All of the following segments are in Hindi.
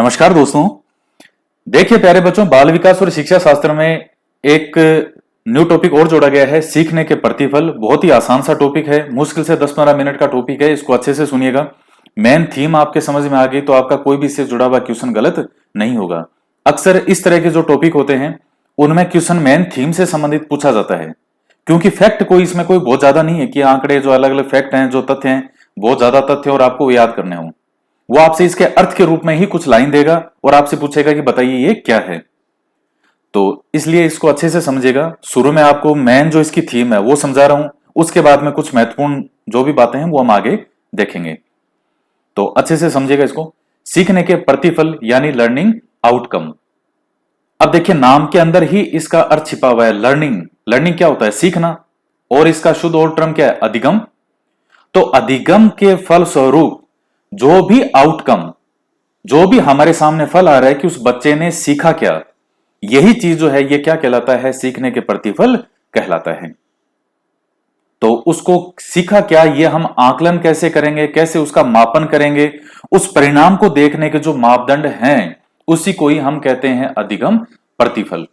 नमस्कार दोस्तों। देखिए प्यारे बच्चों, बाल विकास और शिक्षा शास्त्र में एक न्यू टॉपिक और जोड़ा गया है, सीखने के प्रतिफल। बहुत ही आसान सा टॉपिक है, मुश्किल से 10-15 मिनट का टॉपिक है। इसको अच्छे से सुनिएगा। मेन थीम आपके समझ में आ गई तो आपका कोई भी इससे जुड़ा हुआ क्वेश्चन गलत नहीं होगा। अक्सर इस तरह के जो टॉपिक होते हैं उनमें क्वेश्चन मेन थीम से संबंधित पूछा जाता है, क्योंकि फैक्ट कोई इसमें कोई बहुत ज्यादा नहीं है कि आंकड़े जो अलग अलग फैक्ट हैं, जो तथ्य हैं, बहुत ज्यादा तथ्य और आपको याद करने हों। वो आपसे इसके अर्थ के रूप में ही कुछ लाइन देगा और आपसे पूछेगा कि बताइए ये क्या है। तो इसलिए इसको अच्छे से समझिएगा। शुरू में आपको मेन जो इसकी थीम है वो समझा रहा हूं, उसके बाद में कुछ महत्वपूर्ण जो भी बातें हैं वो हम आगे देखेंगे। तो अच्छे से समझिएगा इसको। सीखने के प्रतिफल यानी लर्निंग आउटकम। अब देखिए, नाम के अंदर ही इसका अर्थ छिपा हुआ है, लर्निंग। लर्निंग क्या होता है? सीखना। और इसका शुद्ध और टर्म क्या है? अधिगम। तो अधिगम के फल स्वरूप जो भी आउटकम, जो भी हमारे सामने फल आ रहा है कि उस बच्चे ने सीखा क्या, यही चीज जो है ये क्या कहलाता है? सीखने के प्रतिफल कहलाता है। तो उसको सीखा क्या, ये हम आकलन कैसे करेंगे, कैसे उसका मापन करेंगे, उस परिणाम को देखने के जो मापदंड हैं उसी को ही हम कहते हैं अधिगम प्रतिफल।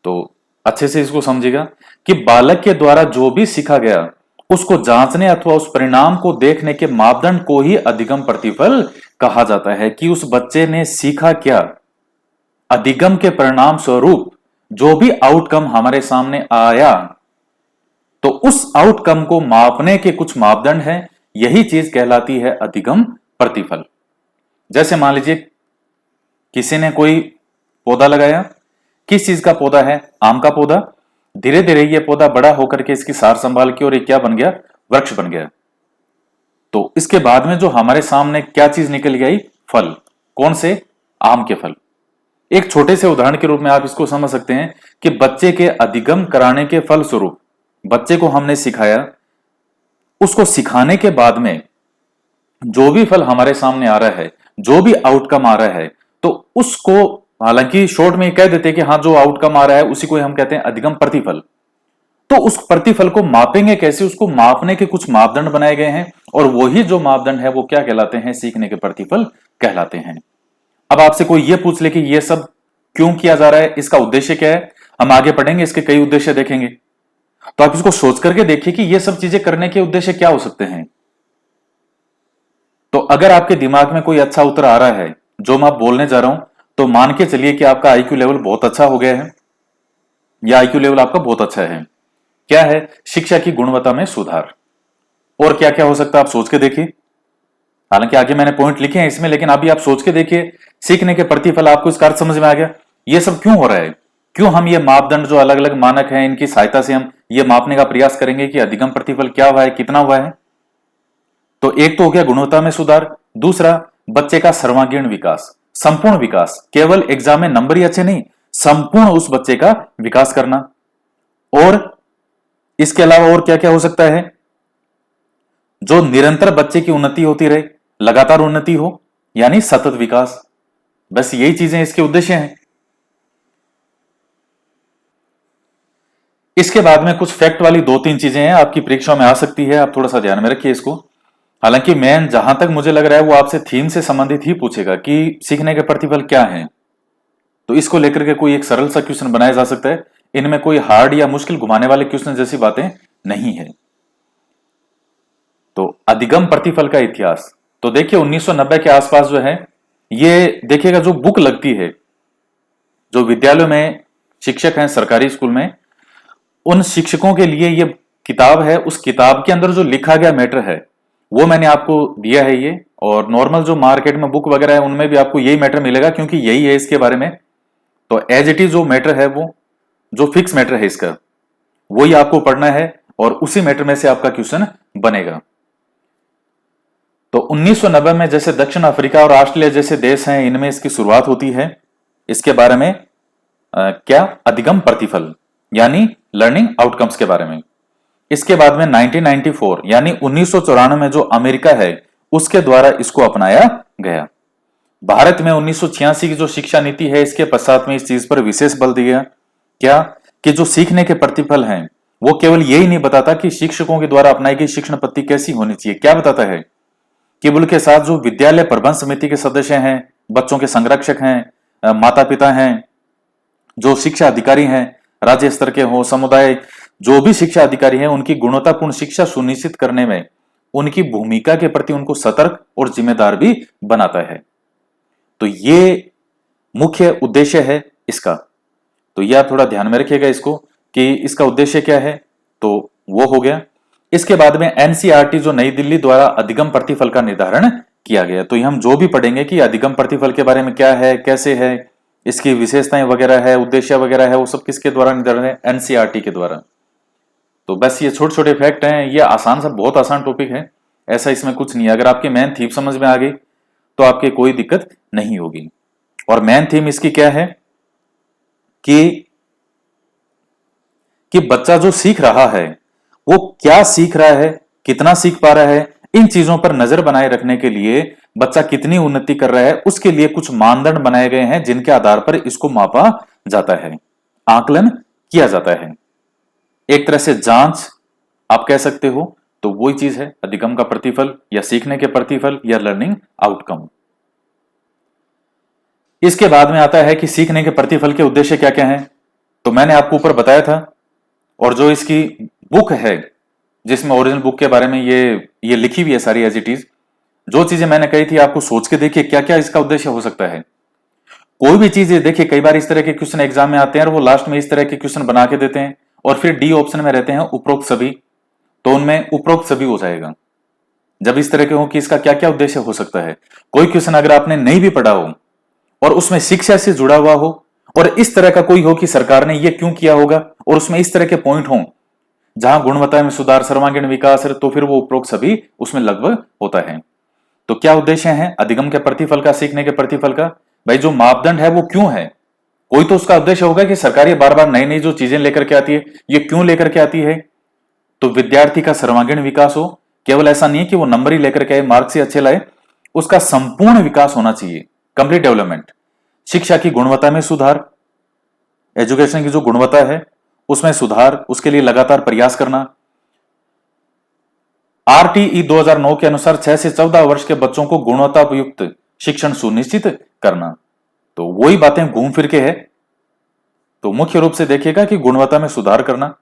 तो अच्छे से इसको समझिएगा कि बालक के द्वारा जो भी सीखा गया उसको जांचने अथवा उस परिणाम को देखने के मापदंड को ही अधिगम प्रतिफल कहा जाता है कि उस बच्चे ने सीखा क्या। अधिगम के परिणाम स्वरूप जो भी आउटकम हमारे सामने आया, तो उस आउटकम को मापने के कुछ मापदंड हैं, यही चीज कहलाती है अधिगम प्रतिफल। जैसे मान लीजिए किसी ने कोई पौधा लगाया। किस चीज का पौधा है? आम का पौधा। धीरे धीरे ये पौधा बड़ा होकर के इसकी सार संभाल की और ये क्या बन गया? वृक्ष बन गया। तो इसके बाद में जो हमारे सामने क्या चीज निकल गई? फल। कौन से? आम के फल। एक छोटे से उदाहरण के रूप में आप इसको समझ सकते हैं कि बच्चे के अधिगम कराने के फल स्वरूप बच्चे को हमने सिखाया, उसको सिखाने के बाद में जो भी फल हमारे सामने आ रहा है, जो भी आउटकम आ रहा है, तो उसको हालांकि शॉर्ट में कह देते हैं कि हाँ, जो आउटकम आ रहा है उसी को हम कहते हैं अधिगम प्रतिफल। तो उस प्रतिफल को मापेंगे कैसे? उसको मापने के कुछ मापदंड बनाए गए हैं और वही जो मापदंड है वो क्या कहलाते हैं? सीखने के प्रतिफल कहलाते हैं। अब आपसे कोई ये पूछ ले कि ये सब क्यों किया जा रहा है, इसका उद्देश्य क्या है, हम आगे पढ़ेंगे, इसके कई उद्देश्य देखेंगे। तो आप इसको सोच करके देखिए कि ये सब चीजें करने के उद्देश्य क्या हो सकते हैं। तो अगर आपके दिमाग में कोई अच्छा उत्तर आ रहा है जो मैं बोलने जा रहा हूं, तो मान के चलिए कि आपका आईक्यू लेवल बहुत अच्छा हो गया है, या आईक्यू लेवल आपका बहुत अच्छा है। क्या है? शिक्षा की गुणवत्ता में सुधार। और क्या क्या हो सकता है आप सोच के देखिए। हालांकि आगे मैंने पॉइंट लिखे हैं इसमें, लेकिन अभी आप सोच के देखिए। सीखने के प्रतिफल, आपको इसका अर्थ समझ में आ गया? ये सब क्यों हो रहा है? क्यों हम ये मापदंड जो अलग अलग मानक हैं इनकी सहायता से हम ये मापने का प्रयास करेंगे कि अधिगम प्रतिफल क्या हुआ है, कितना हुआ है। तो एक तो हो गया गुणवत्ता में सुधार। दूसरा, बच्चे का सर्वांगीण विकास, संपूर्ण विकास। केवल एग्जाम में नंबर ही अच्छे नहीं, संपूर्ण उस बच्चे का विकास करना। और इसके अलावा और क्या क्या हो सकता है? जो निरंतर बच्चे की उन्नति होती रहे, लगातार उन्नति हो, यानी सतत विकास। बस यही चीजें इसके उद्देश्य हैं। इसके बाद में कुछ फैक्ट वाली 2-3 चीजें हैं, आपकी परीक्षा में आ सकती है, आप थोड़ा सा ध्यान में रखिए इसको। हालांकि मैं जहां तक मुझे लग रहा है वो आपसे थीम से संबंधित ही पूछेगा कि सीखने के प्रतिफल क्या है। तो इसको लेकर के कोई एक सरल सा क्वेश्चन बनाया जा सकता है। इनमें कोई हार्ड या मुश्किल घुमाने वाले क्वेश्चन जैसी बातें नहीं है। तो अधिगम प्रतिफल का इतिहास। तो देखिए 1990 के आसपास जो है, ये देखिएगा जो बुक लगती है, जो विद्यालयों में शिक्षक हैं सरकारी स्कूल में, उन शिक्षकों के लिए ये किताब है। उस किताब के अंदर जो लिखा गया मैटर है वो मैंने आपको दिया है ये। और नॉर्मल जो मार्केट में बुक वगैरह है उनमें भी आपको यही मैटर मिलेगा, क्योंकि यही है इसके बारे में। तो एज इट इज जो मैटर है, वो जो फिक्स मैटर है इसका, वही आपको पढ़ना है और उसी मैटर में से आपका क्वेश्चन बनेगा। तो 1990 में जैसे दक्षिण अफ्रीका और ऑस्ट्रेलिया जैसे देश हैं, इनमें इसकी शुरुआत होती है। इसके बारे में क्या? अधिगम प्रतिफल यानी लर्निंग आउटकम्स के बारे में। इसके बाद में 1994 यानी 1994 में जो अमेरिका है उसके द्वारा इसको अपनाया गया। भारत में 1986 की जो शिक्षा नीति है, इसके पश्चात में इस चीज पर विशेष बल दिया। क्या? कि जो सीखने के प्रतिफल हैं वो केवल यही नहीं बताता कि शिक्षकों के द्वारा अपनाई गई शिक्षण पद्धति कैसी होनी चाहिए, क्या बताता है केवल के साथ जो विद्यालय प्रबंध समिति के सदस्य हैं, बच्चों के संरक्षक हैं, माता पिता हैं, जो शिक्षा अधिकारी हैं, राज्य स्तर के हो, समुदाय जो भी शिक्षा अधिकारी हैं, उनकी गुणवत्तापूर्ण शिक्षा सुनिश्चित करने में उनकी भूमिका के प्रति उनको सतर्क और जिम्मेदार भी बनाता है। तो ये मुख्य उद्देश्य है इसका। तो यह आप थोड़ा ध्यान में रखिएगा इसको कि इसका उद्देश्य क्या है। तो वो हो गया। इसके बाद में एनसीईआरटी जो नई दिल्ली द्वारा अधिगम प्रतिफल का निर्धारण किया गया। तो हम जो भी पढ़ेंगे कि अधिगम प्रतिफल के बारे में क्या है, कैसे है, इसकी विशेषताएं वगैरह है, उद्देश्य वगैरह है, वो सब किसके द्वारा निर्धारण है? एनसीईआरटी के द्वारा। तो बस ये छोटे छोटे फैक्ट हैं। ये आसान सा, बहुत आसान टॉपिक है, ऐसा इसमें कुछ नहीं है। अगर आपकी मेन थीम समझ में आ गई तो आपके कोई दिक्कत नहीं होगी। और मेन थीम इसकी क्या है कि बच्चा जो सीख रहा है वो क्या सीख रहा है, कितना सीख पा रहा है, इन चीजों पर नजर बनाए रखने के लिए बच्चा कितनी उन्नति कर रहा है, उसके लिए कुछ मानदंड बनाए गए हैं जिनके आधार पर इसको मापा जाता है, आकलन किया जाता है। एक तरह से जांच आप कह सकते हो। तो वही चीज है अधिगम का प्रतिफल या सीखने के प्रतिफल या लर्निंग आउटकम। इसके बाद में आता है कि सीखने के प्रतिफल के उद्देश्य क्या क्या हैं। तो मैंने आपको ऊपर बताया था, और जो इसकी बुक है जिसमें ओरिजिनल बुक के बारे में ये लिखी हुई है सारी एज इट इज, जो चीजें मैंने कही थी आपको सोच के देखिए क्या क्या इसका उद्देश्य हो सकता है। कोई भी चीज देखिए, कई बार इस तरह के क्वेश्चन एग्जाम में आते हैं और वो लास्ट में इस तरह के क्वेश्चन बना के देते हैं और फिर डी ऑप्शन में रहते हैं उपरोक्त सभी। तो उनमें उपरोक्त सभी हो जाएगा जब इस तरह के हो कि इसका क्या क्या उद्देश्य हो सकता है। कोई क्वेश्चन अगर आपने नहीं भी पढ़ा हो और उसमें शिक्षा से जुड़ा हुआ हो और इस तरह का कोई हो कि सरकार ने ये क्यों किया होगा और उसमें इस तरह के पॉइंट हों जहां गुणवत्ता में सुधार, सर्वांगीण विकास, तो फिर वो उपरोक्त सभी उसमें लगभग होता है। तो क्या उद्देश्य है अधिगम के प्रतिफल का, सीखने के प्रतिफल का? भाई जो मापदंड है वो क्यों है? कोई तो उसका उद्देश्य होगा कि सरकार ये बार बार नई नई जो चीजें लेकर के आती है, ये क्यों लेकर के आती है? तो विद्यार्थी का सर्वांगीण विकास हो। केवल ऐसा नहीं है कि वो नंबर ही लेकर के आए, मार्क्स ही अच्छे लाए, उसका संपूर्ण विकास होना चाहिए, कंप्लीट डेवलपमेंट। शिक्षा की गुणवत्ता में सुधार, एजुकेशन की जो गुणवत्ता है उसमें सुधार, उसके लिए लगातार प्रयास करना। आरटीई 2009 के अनुसार 6 से 14 वर्ष के बच्चों को गुणवत्तायुक्त शिक्षण सुनिश्चित करना। तो वही बातें घूम फिर के है। तो मुख्य रूप से देखिएगा कि गुणवत्ता में सुधार करना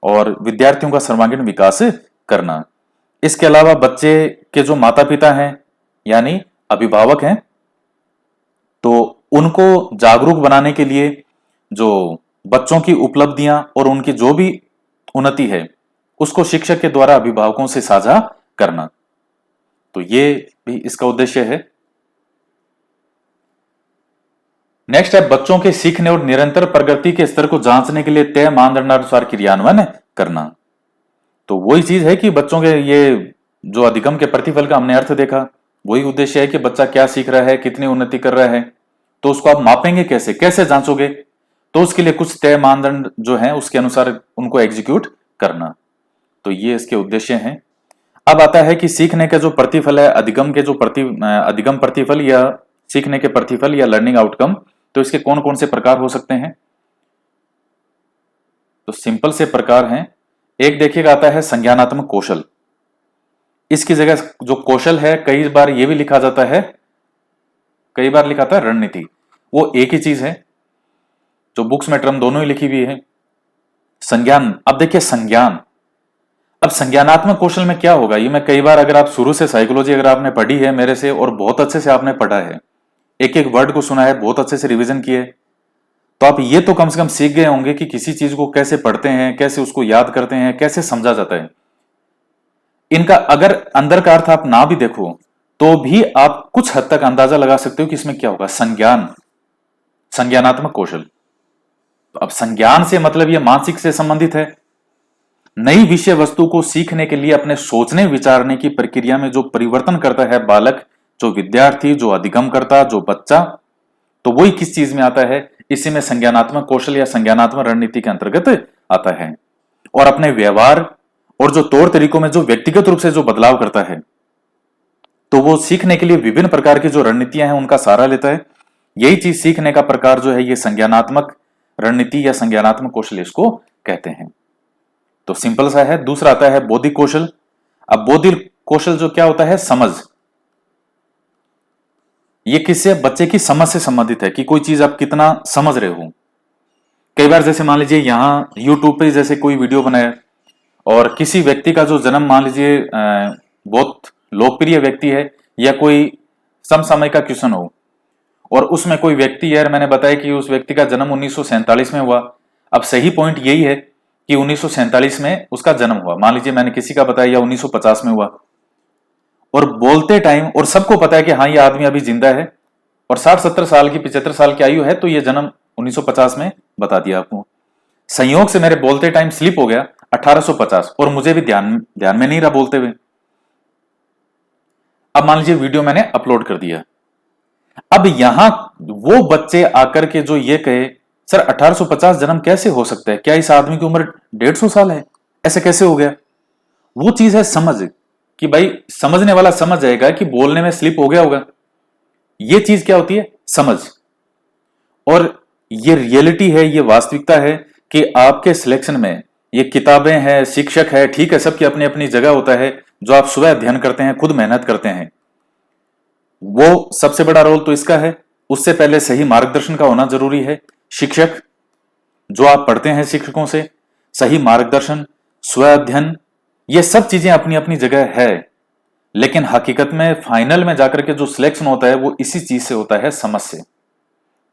और विद्यार्थियों का सर्वांगीण विकास करना। इसके अलावा बच्चे के जो माता पिता हैं यानी अभिभावक हैं, तो उनको जागरूक बनाने के लिए जो बच्चों की उपलब्धियां और उनकी जो भी उन्नति है उसको शिक्षक के द्वारा अभिभावकों से साझा करना। तो ये भी इसका उद्देश्य है। नेक्स्ट है बच्चों के सीखने और निरंतर प्रगति के स्तर को जांचने के लिए तय मानदंडानुसार क्रियान्वयन करना। तो वही चीज है कि बच्चों के ये जो अधिगम के प्रतिफल का हमने अर्थ देखा, वही उद्देश्य है कि बच्चा क्या सीख रहा है, कितनी उन्नति कर रहा है। तो उसको आप मापेंगे कैसे, कैसे जांचोगे? तो उसके लिए कुछ तय मानदंड जो है उसके अनुसार उनको एग्जीक्यूट करना। तो ये इसके उद्देश्य हैं। अब आता है कि सीखने का जो प्रतिफल है, अधिगम के जो अधिगम प्रतिफल या सीखने के प्रतिफल या लर्निंग आउटकम, तो इसके कौन कौन से प्रकार हो सकते हैं? तो सिंपल से प्रकार हैं। एक देखिएगा आता है संज्ञानात्मक कौशल। इसकी जगह जो कौशल है कई बार ये भी लिखा जाता है, कई बार लिखा था रणनीति। वो एक ही चीज है, जो बुक्स में टर्म दोनों ही लिखी हुई है। संज्ञान, अब देखिए संज्ञान, अब संज्ञानात्मक कौशल में क्या होगा, ये मैं कई बार, अगर आप शुरू से साइकोलॉजी अगर आपने पढ़ी है मेरे से और बहुत अच्छे से आपने पढ़ा है, एक एक वर्ड को सुना है, बहुत अच्छे से रिवीजन किए, तो आप ये तो कम से कम सीख गए होंगे कि किसी चीज को कैसे पढ़ते हैं, कैसे उसको याद करते हैं, कैसे समझा जाता है। इनका अगर अंदर का अर्थ आप ना भी देखो तो भी आप कुछ हद तक अंदाजा लगा सकते हो कि इसमें क्या होगा। संज्ञान, संज्ञानात्मक कौशल। तो अब संज्ञान से मतलब यह मानसिक से संबंधित है। नई विषय वस्तु को सीखने के लिए अपने सोचने विचारने की प्रक्रिया में जो परिवर्तन करता है बालक, जो विद्यार्थी, जो अधिगम करता, जो बच्चा, तो वही किस चीज में आता है? इसी में संज्ञानात्मक कौशल या संज्ञानात्मक रणनीति के अंतर्गत आता है। और अपने व्यवहार और जो तौर तरीकों में जो व्यक्तिगत रूप से जो बदलाव करता है, तो वो सीखने के लिए विभिन्न प्रकार की जो रणनीतियां हैं उनका सहारा लेता है। यही चीज सीखने का प्रकार जो है ये संज्ञानात्मक रणनीति या संज्ञानात्मक कौशल इसको कहते हैं। तो सिंपल सा है। दूसरा आता है बौद्धिक कौशल। अब बौद्धिक कौशल जो क्या होता है? समझ, ये किससे, बच्चे की समझ से संबंधित है कि कोई चीज आप कितना समझ रहे हो। कई बार जैसे मान लीजिए यहाँ यूट्यूब पे जैसे कोई वीडियो बनाया और किसी व्यक्ति का जो जन्म मान लीजिए बहुत लोकप्रिय व्यक्ति है या कोई समसामयिक का क्वेश्चन हो, और उसमें कोई व्यक्ति यार मैंने बताया कि उस व्यक्ति का जन्म 1947 में हुआ। अब सही पॉइंट यही है कि 1947 में उसका जन्म हुआ, मान लीजिए मैंने किसी का बताया या 1950 में हुआ, और बोलते टाइम और सबको पता है कि हाँ ये आदमी अभी जिंदा है और 60-70 साल की 75 साल की आयु है, तो ये जन्म 1950 में बता दिया आपको। संयोग से मेरे बोलते टाइम स्लिप हो गया 1850 और मुझे भी ध्यान ध्यान में नहीं रहा बोलते हुए। अब मान लीजिए वीडियो मैंने अपलोड कर दिया, अब यहां वो बच्चे आकर के जो ये कहे सर 1850 जन्म कैसे हो सकता है, क्या इस आदमी की उम्र 150 साल है, ऐसे कैसे हो गया। वो चीज है समझ, कि भाई समझने वाला समझ जाएगा कि बोलने में स्लिप हो गया होगा। ये चीज क्या होती है, समझ। और ये रियलिटी है, ये वास्तविकता है कि आपके सिलेक्शन में ये किताबें हैं, शिक्षक है, ठीक है, सबकी अपनी अपनी जगह होता है। जो आप सुबह अध्ययन करते हैं, खुद मेहनत करते हैं, वो सबसे बड़ा रोल तो इसका है। उससे पहले सही मार्गदर्शन का होना जरूरी है। शिक्षक जो आप पढ़ते हैं, शिक्षकों से सही मार्गदर्शन, स्व अध्ययन, ये सब चीजें अपनी अपनी जगह है। लेकिन हकीकत में फाइनल में जाकर के जो सिलेक्शन होता है वो इसी चीज से होता है, समझ से।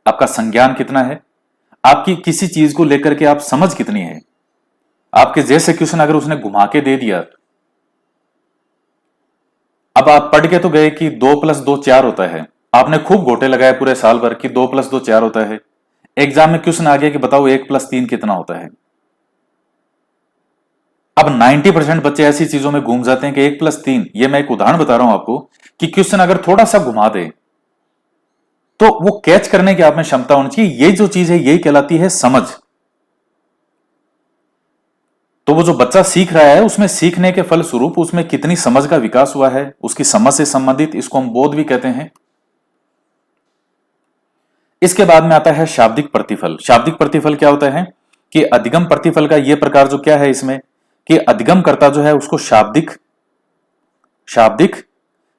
आपका संज्ञान कितना है, आपकी किसी चीज को लेकर के आप समझ कितनी है। आपके जैसे क्वेश्चन अगर उसने घुमा के दे दिया, अब आप पढ़ के तो गए कि 2+2 4 होता है, आपने खूब गोटे लगाए पूरे साल भर कि 2+2 4 होता है। एग्जाम में क्वेश्चन आ गया कि बताओ 1+3 कितना होता है। अब 90% बच्चे ऐसी चीजों में घूम जाते हैं कि 1+3, ये मैं एक उदाहरण बता रहा हूं आपको, कि क्वेश्चन अगर थोड़ा सा घुमा दे तो वो कैच करने की आप में क्षमता होनी चाहिए। ये जो चीज है यही कहलाती है समझ। तो वो जो बच्चा सीख रहा है, उसमें सीखने के फलस्वरूप उसमें कितनी समझ का विकास हुआ है, उसकी समझ से संबंधित, इसको हम बोध भी कहते हैं। इसके बाद में आता है शाब्दिक प्रतिफल। शाब्दिक प्रतिफल क्या होता है कि अधिगम प्रतिफल का यह प्रकार जो क्या है इसमें, कि अधिगम करता जो है उसको शाब्दिक शाब्दिक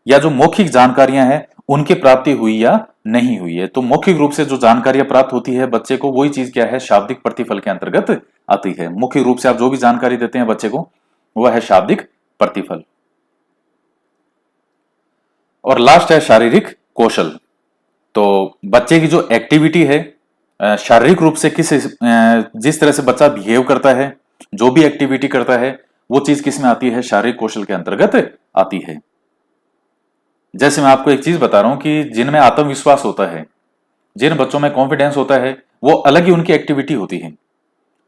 या जो मौखिक जानकारियां हैं उनकी प्राप्ति हुई या नहीं हुई है। तो मौखिक रूप से जो जानकारियां प्राप्त होती है बच्चे को, वही चीज क्या है, शाब्दिक प्रतिफल के अंतर्गत आती है। मौखिक रूप से आप जो भी जानकारी देते हैं बच्चे को, वह है शाब्दिक प्रतिफल। और लास्ट है शारीरिक कौशल। तो बच्चे की जो एक्टिविटी है, शारीरिक रूप से जिस तरह से बच्चा बिहेव करता है, जो भी एक्टिविटी करता है, वो चीज किस में आती है, शारीरिक कौशल के अंतर्गत आती है। जैसे मैं आपको एक चीज बता रहा हूं कि जिनमें आत्मविश्वास होता है, जिन बच्चों में कॉन्फिडेंस होता है, वो अलग ही उनकी एक्टिविटी होती है।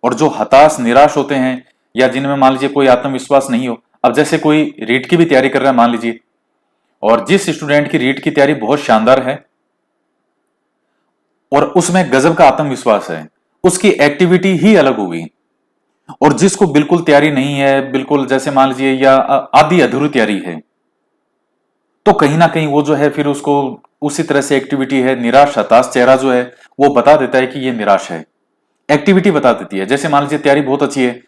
और जो हताश निराश होते हैं, या जिनमें मान लीजिए कोई आत्मविश्वास नहीं हो, अब जैसे कोई रीट की भी तैयारी कर रहा है मान लीजिए, और जिस स्टूडेंट की रीट की तैयारी बहुत शानदार है और उसमें गजब का आत्मविश्वास है, उसकी एक्टिविटी ही अलग होगी। और जिसको बिल्कुल तैयारी नहीं है, बिल्कुल जैसे मान लीजिए या आधी अधूरी तैयारी है, तो कहीं ना कहीं वो जो है फिर उसको उसी तरह से एक्टिविटी है, निराश हताश चेहरा जो है वो बता देता है कि ये निराश है। एक्टिविटी बता देती है। जैसे मान लीजिए तैयारी बहुत अच्छी है,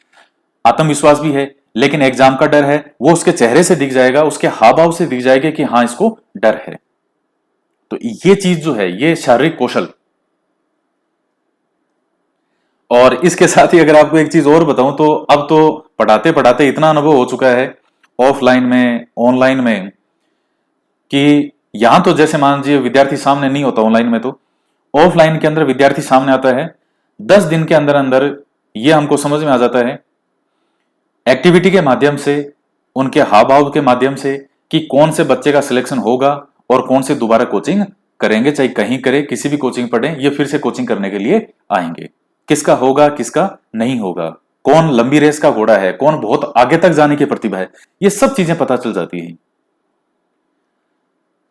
आत्मविश्वास भी है, लेकिन एग्जाम का डर है, वो उसके चेहरे से दिख जाएगा, उसके हाव भाव से दिख जाएगा कि हाँ इसको डर है। तो ये चीज जो है, ये शारीरिक कौशल। और इसके साथ ही अगर आपको एक चीज और बताऊं, तो अब तो पढ़ाते पढ़ाते इतना अनुभव हो चुका है ऑफलाइन में ऑनलाइन में, कि यहां तो जैसे मान लीजिए विद्यार्थी सामने नहीं होता ऑनलाइन में, तो ऑफलाइन के अंदर विद्यार्थी सामने आता है। 10 दिन के अंदर अंदर ये हमको समझ में आ जाता है एक्टिविटी के माध्यम से, उनके हाव भाव के माध्यम से, कि कौन से बच्चे का सिलेक्शन होगा और कौन से दोबारा कोचिंग करेंगे, चाहे कहीं करे, किसी भी कोचिंग पढ़े, ये फिर से कोचिंग करने के लिए आएंगे। किसका होगा, किसका नहीं होगा, कौन लंबी रेस का घोड़ा है, कौन बहुत आगे तक जाने की प्रतिभा है, ये सब चीजें पता चल जाती है।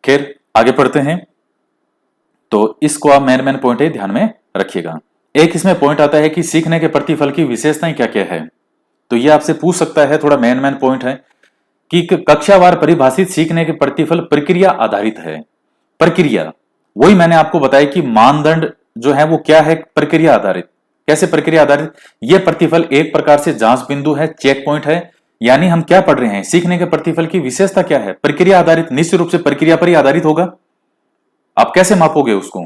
खैर आगे पढ़ते हैं। तो इसको आप मेन पॉइंट है, ध्यान में रखिएगा। एक इसमें पॉइंट आता है कि सीखने के प्रतिफल की विशेषताएं क्या क्या है। तो ये आपसे पूछ सकता है, थोड़ा मेन पॉइंट है कि कक्षावार परिभाषित सीखने के प्रतिफल प्रक्रिया आधारित है। प्रक्रिया, वही मैंने आपको बताया कि मानदंड जो है वो क्या है, प्रक्रिया आधारित। कैसे प्रक्रिया आधारित, यह प्रतिफल एक प्रकार से जांच बिंदु है, चेक पॉइंट है। यानी हम क्या पढ़ रहे हैं, सीखने के प्रतिफल की विशेषता क्या है, प्रक्रिया आधारित, निश्चित रूप से प्रक्रिया पर ही आधारित होगा। आप कैसे मापोगे उसको?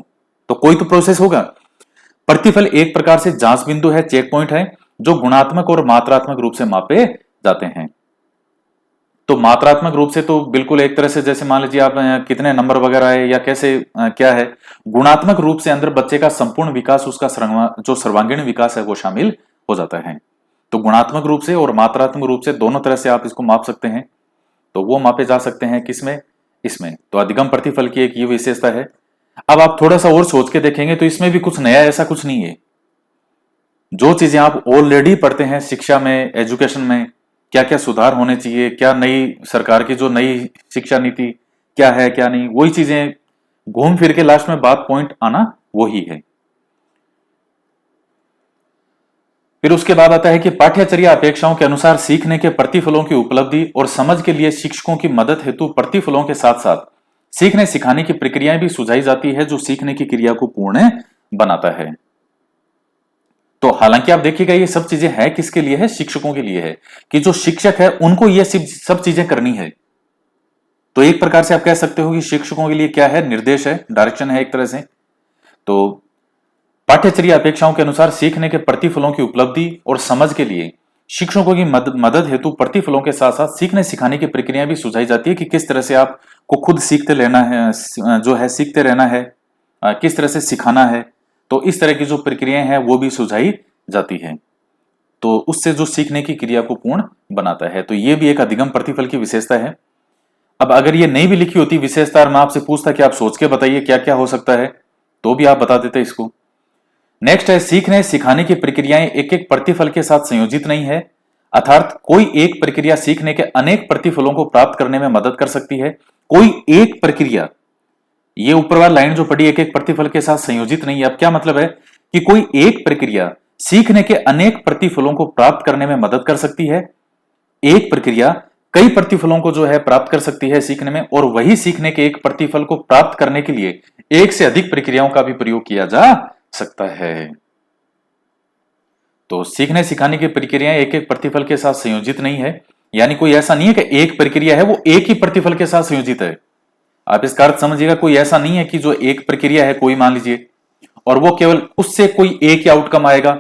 तो कोई तो प्रोसेस होगा। प्रतिफल एक प्रकार से जांच बिंदु है, चेक पॉइंट है, जो गुणात्मक और मात्रात्मक रूप से मापे जाते हैं। तो मात्रात्मक रूप से तो बिल्कुल एक तरह से, जैसे मान लीजिए आप कितने नंबर वगैरह है या कैसे क्या है। गुणात्मक रूप से अंदर बच्चे का संपूर्ण विकास, उसका जो सर्वांगीण विकास है वो शामिल हो जाता है। तो गुणात्मक रूप से और मात्रात्मक रूप से दोनों तरह से आप इसको माप सकते हैं। तो वो मापे जा सकते हैं किसमें? इसमें। तो अधिगम प्रतिफल की एक ये विशेषता है। अब आप थोड़ा सा और सोच के देखेंगे तो इसमें भी कुछ नया ऐसा कुछ नहीं है। जो चीजें आप ऑलरेडी पढ़ते हैं शिक्षा में, एजुकेशन में, क्या क्या सुधार होने चाहिए, क्या नई सरकार की जो नई शिक्षा नीति क्या है क्या नहीं, वही चीजें घूम फिर के लास्ट में बात पॉइंट आना वही है। फिर उसके बाद आता है कि पाठ्यचर्या अपेक्षाओं के अनुसार सीखने के प्रतिफलों की उपलब्धि और समझ के लिए शिक्षकों की मदद हेतु प्रतिफलों के साथ साथ सीखने सिखाने की प्रक्रियाएं भी सुझाई जाती है, जो सीखने की क्रिया को पूर्ण बनाता है। तो हालांकि आप देखिएगा ये सब चीजें हैं किसके लिए है? शिक्षकों के लिए है, कि जो शिक्षक है उनको ये सब चीजें करनी है। तो एक प्रकार से आप कह सकते हो कि शिक्षकों के लिए क्या है? निर्देश है, डायरेक्शन है एक तरह से। तो पाठ्यचर्या अपेक्षाओं के अनुसार सीखने के प्रतिफलों की उपलब्धि और समझ के लिए शिक्षकों की मदद हेतु प्रतिफलों के साथ साथ सीखने सिखाने की प्रक्रिया भी सुझाई जाती है, कि किस तरह से आपको खुद सीखते लेना है, जो है सीखते रहना है, किस तरह से सिखाना है। तो इस तरह की जो प्रक्रियाएं हैं वो भी सुझाई जाती है। तो उससे जो सीखने की क्रिया को पूर्ण बनाता है। तो ये भी एक अधिगम प्रतिफल की विशेषता है। अब अगर ये नहीं भी लिखी होती विशेषता और मैं आपसे पूछता कि आप सोच के बताइए क्या क्या हो सकता है, तो भी आप बता देते इसको। नेक्स्ट है, सीखने सिखाने की प्रक्रियाएं एक एक प्रतिफल के साथ संयोजित नहीं है, अर्थात कोई एक प्रक्रिया सीखने के अनेक प्रतिफलों को प्राप्त करने में मदद कर सकती है। कोई एक प्रक्रिया, ये ऊपर वाली लाइन जो पढ़ी एक एक प्रतिफल के साथ संयोजित नहीं है, अब क्या मतलब है? कि कोई एक प्रक्रिया सीखने के अनेक प्रतिफलों को प्राप्त करने में मदद कर सकती है। एक प्रक्रिया कई प्रतिफलों को जो है प्राप्त कर सकती है सीखने में, और वही सीखने के एक प्रतिफल को प्राप्त करने के लिए एक से अधिक प्रक्रियाओं का भी प्रयोग किया जा सकता है। तो सीखने सिखाने की प्रक्रियाएं एक एक प्रतिफल के साथ संयोजित नहीं है, यानी कोई ऐसा नहीं है कि एक प्रक्रिया है वो एक ही प्रतिफल के साथ संयोजित है। आप इसका अर्थ समझिएगा, कोई ऐसा नहीं है कि जो एक प्रक्रिया है कोई मान लीजिए, और वो केवल उससे कोई एक ही आउटकम आएगा,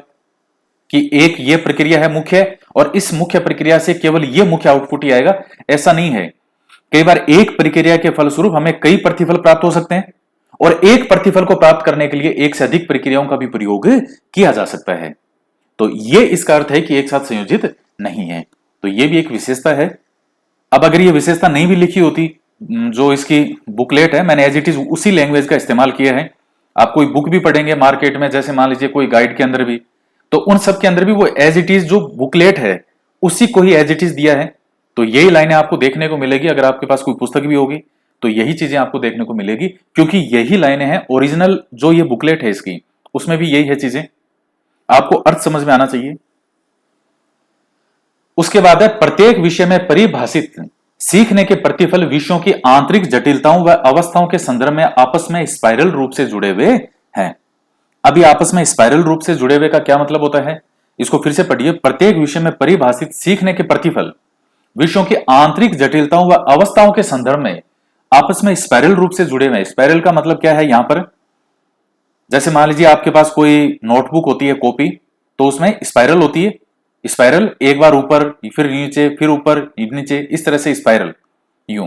कि एक ये प्रक्रिया है मुख्य, और इस मुख्य प्रक्रिया से केवल ये मुख्य आउटपुट ही आएगा, ऐसा नहीं है। कई बार एक प्रक्रिया के फलस्वरूप हमें कई प्रतिफल प्राप्त हो सकते हैं, और एक प्रतिफल को प्राप्त करने के लिए एक से अधिक प्रक्रियाओं का भी प्रयोग किया जा सकता है। तो ये इसका अर्थ है कि एक साथ संयोजित नहीं है। तो ये भी एक विशेषता है। अब अगर ये विशेषता नहीं भी लिखी होती, जो इसकी बुकलेट है, मैंने एज इट इज उसी लैंग्वेज का इस्तेमाल किया है। आप कोई बुक भी पढ़ेंगे मार्केट में, जैसे मान लीजिए कोई गाइड के अंदर भी, तो उन सब के अंदर भी वो एज इट इज जो बुकलेट है उसी को ही एज इट इज दिया है। तो यही लाइनें आपको देखने को मिलेगी। अगर आपके पास कोई पुस्तक भी होगी तो यही चीजें आपको देखने को मिलेगी, क्योंकि यही लाइनें हैं ओरिजिनल जो ये बुकलेट है इसकी, उसमें भी यही है चीजें। आपको अर्थ समझ में आना चाहिए। उसके बाद है, प्रत्येक विषय में परिभाषित सीखने के प्रतिफल विषयों की आंतरिक जटिलताओं व अवस्थाओं के संदर्भ में आपस में स्पाइरल रूप से जुड़े हुए हैं। अभी आपस में स्पाइरल रूप से जुड़े हुए का क्या मतलब होता है? इसको फिर से पढ़िए। प्रत्येक विषय में परिभाषित सीखने के प्रतिफल विषयों की आंतरिक जटिलताओं व अवस्थाओं के संदर्भ में आपस में स्पाइरल रूप से जुड़े हुए हैं। स्पाइरल का मतलब क्या है यहां पर? जैसे मान लीजिए आपके पास कोई नोटबुक होती है, कॉपी, तो उसमें स्पाइरल होती है। स्पाइरल एक बार ऊपर, फिर नीचे, फिर ऊपर, नीचे, इस तरह से स्पाइरल यूं।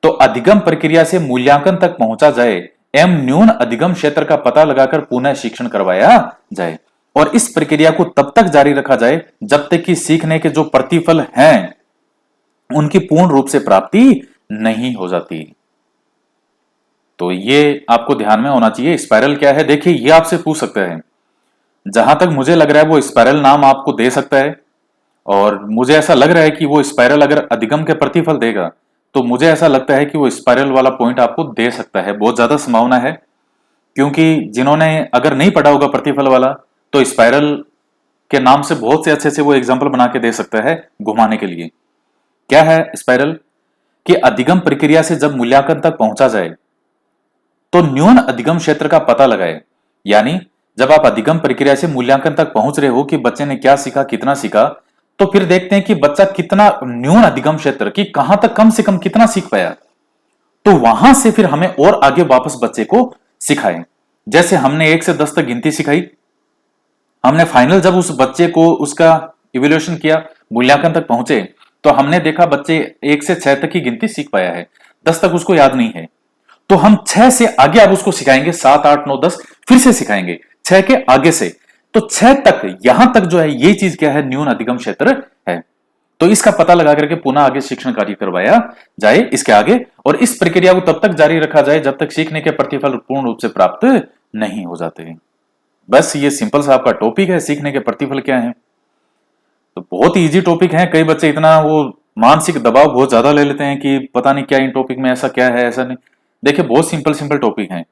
तो अधिगम प्रक्रिया से मूल्यांकन तक पहुंचा जाए एवं न्यून अधिगम क्षेत्र का पता लगाकर पुनः शिक्षण करवाया जाए, और इस प्रक्रिया को तब तक जारी रखा जाए जब तक कि सीखने के जो प्रतिफल हैं उनकी पूर्ण रूप से प्राप्ति नहीं हो जाती। तो ये आपको ध्यान में होना चाहिए। स्पाइरल क्या है? देखिए, ये आपसे पूछ सकता है। जहां तक मुझे लग रहा है वो स्पाइरल नाम आपको दे सकता है, और मुझे ऐसा लग रहा है कि वो स्पाइरल अगर अधिगम के प्रतिफल देगा तो मुझे ऐसा लगता है कि वो स्पाइरल वाला पॉइंट आपको दे सकता है। बहुत ज्यादा संभावना है, क्योंकि जिन्होंने अगर नहीं पढ़ा होगा प्रतिफल वाला तो स्पाइरल के नाम से बहुत से अच्छे से वो एग्जाम्पल बना के दे सकता है घुमाने के लिए। क्या है स्पाइरल? कि अधिगम प्रक्रिया से जब मूल्यांकन तक पहुंचा जाए तो न्यून अधिगम क्षेत्र का पता लगाए। यानी जब आप अधिगम प्रक्रिया से मूल्यांकन तक पहुंच रहे हो कि बच्चे ने क्या सीखा, कितना सीखा, तो फिर देखते हैं कि बच्चा कितना न्यून अधिगम क्षेत्र की कहां तक कम से कम कितना सीख पाया। तो वहां से फिर हमें और आगे वापस बच्चे को सिखाएं। जैसे हमने 1 से 10 तक गिनती सिखाई, हमने फाइनल जब उस बच्चे को उसका इवेल्युएशन किया, मूल्यांकन तक पहुंचे, तो हमने देखा बच्चे 1 से 6 तक की गिनती सीख पाया है, 10 तक उसको याद नहीं है। तो हम 6 से आगे अब उसको सिखाएंगे, 7, 8, 9, 10 फिर से सिखाएंगे 6 के आगे से। तो 6 तक, यहां तक जो है ये चीज क्या है, न्यून अधिगम क्षेत्र है। तो इसका पता लगा करके पुनः आगे शिक्षण कार्य करवाया जाए इसके आगे, और इस प्रक्रिया को तब तक जारी रखा जाए जब तक सीखने के प्रतिफल पूर्ण रूप से प्राप्त नहीं हो जाते। बस ये सिंपल सा आपका टॉपिक है, सीखने के प्रतिफल क्या है। तो बहुत ही इजी टॉपिक है। कई बच्चे इतना वो मानसिक दबाव बहुत ज्यादा ले लेते हैं कि पता नहीं क्या इन टॉपिक में ऐसा क्या है, ऐसा नहीं। देखिए बहुत सिंपल सिंपल टॉपिक है,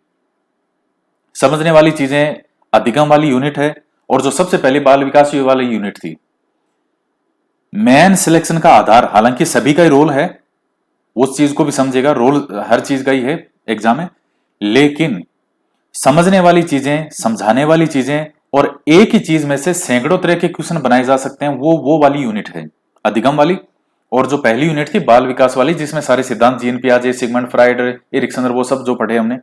समझने वाली चीजें। अधिगम वाली यूनिट है, और जो सबसे पहले बाल विकास वाली यूनिट थी, मैन सिलेक्शन का आधार, हालांकि सभी का ही रोल है, उस चीज को भी समझेगा, रोल हर चीज का ही है एग्जाम में, लेकिन समझने वाली चीजें, समझाने वाली चीजें, और एक ही चीज में से सैकड़ों तरह के क्वेश्चन बनाए जा सकते हैं, वो वाली यूनिट है अधिगम वाली। और जो पहली यूनिट थी बाल विकास वाली, जिसमें सारे सिद्धांत जीन पियाजे, सिगमंड फ्राइड, एरिक्सन, वो सब जो पढ़े हमने,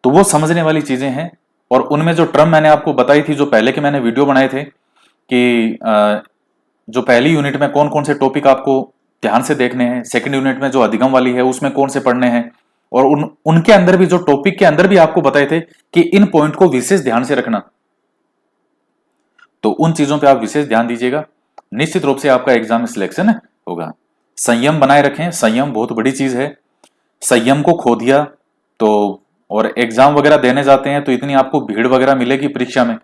तो वो समझने वाली चीजें हैं। और उनमें जो टर्म मैंने आपको बताई थी, जो पहले के मैंने वीडियो बनाए थे कि जो पहली यूनिट में कौन कौन से टॉपिक आपको ध्यान से देखने हैं, सेकंड यूनिट में जो अधिगम वाली है उसमें कौन से पढ़ने हैं, और उनके अंदर भी जो टॉपिक के अंदर भी आपको बताए थे कि इन पॉइंट को विशेष ध्यान से रखना। तो उन चीजों पे आप विशेष ध्यान दीजिएगा, निश्चित रूप से आपका एग्जाम में सिलेक्शन होगा। संयम बनाए रखें, संयम बहुत बड़ी चीज है। संयम को खो दिया तो, और एग्जाम वगैरह देने जाते हैं तो इतनी आपको भीड़ वगैरह मिलेगी परीक्षा में,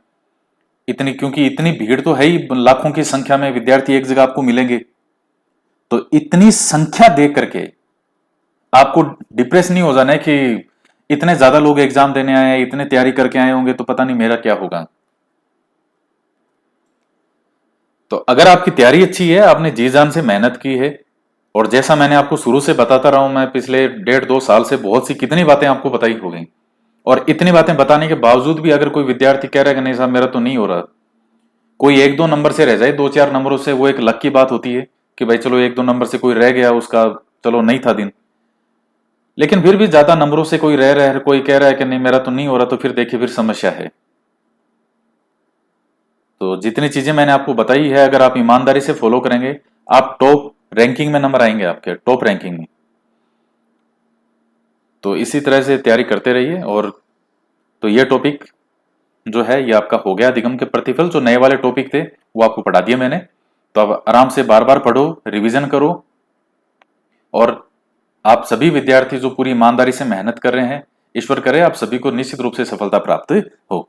इतनी, क्योंकि इतनी भीड़ तो है ही, लाखों की संख्या में विद्यार्थी एक जगह आपको मिलेंगे। तो इतनी संख्या देख करके आपको डिप्रेस नहीं हो जाना है कि इतने ज्यादा लोग एग्जाम देने आए हैं, इतने तैयारी करके आए होंगे तो पता नहीं मेरा क्या होगा। तो अगर आपकी तैयारी अच्छी है, आपने जी जान से मेहनत की है, और जैसा मैंने आपको शुरू से बताता रहा हूं, मैं पिछले 1.5-2 साल से बहुत सी कितनी बातें आपको बताई हो गई, और इतनी बातें बताने के बावजूद भी अगर कोई विद्यार्थी कह रहा है कि नहीं साहब मेरा तो नहीं हो रहा, कोई 1-2 नंबर से रह जाए, 2-4 नंबरों से, वो एक लक की बात होती है कि भाई चलो 1-2 नंबर से कोई रह गया, उसका चलो नहीं था दिन। लेकिन फिर भी ज्यादा नंबरों से कोई रह कोई कह रहा है कि नहीं मेरा तो नहीं हो रहा, तो फिर देखिए फिर समस्या है। तो जितनी चीजें मैंने आपको बताई है, अगर आप ईमानदारी से फॉलो करेंगे, आप टॉप रैंकिंग में नंबर आएंगे, आपके टॉप रैंकिंग में। तो इसी तरह से तैयारी करते रहिए। और तो ये टॉपिक जो है ये आपका हो गया, अधिगम के प्रतिफल। जो नए वाले टॉपिक थे वो आपको पढ़ा दिए मैंने, तो अब आराम से बार बार पढ़ो, रिवीजन करो, और आप सभी विद्यार्थी जो पूरी ईमानदारी से मेहनत कर रहे हैं, ईश्वर करे आप सभी को निश्चित रूप से सफलता प्राप्त हो।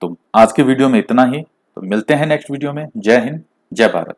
तो आज के वीडियो में इतना ही, तो मिलते हैं नेक्स्ट वीडियो में। जय हिंद, जय भारत।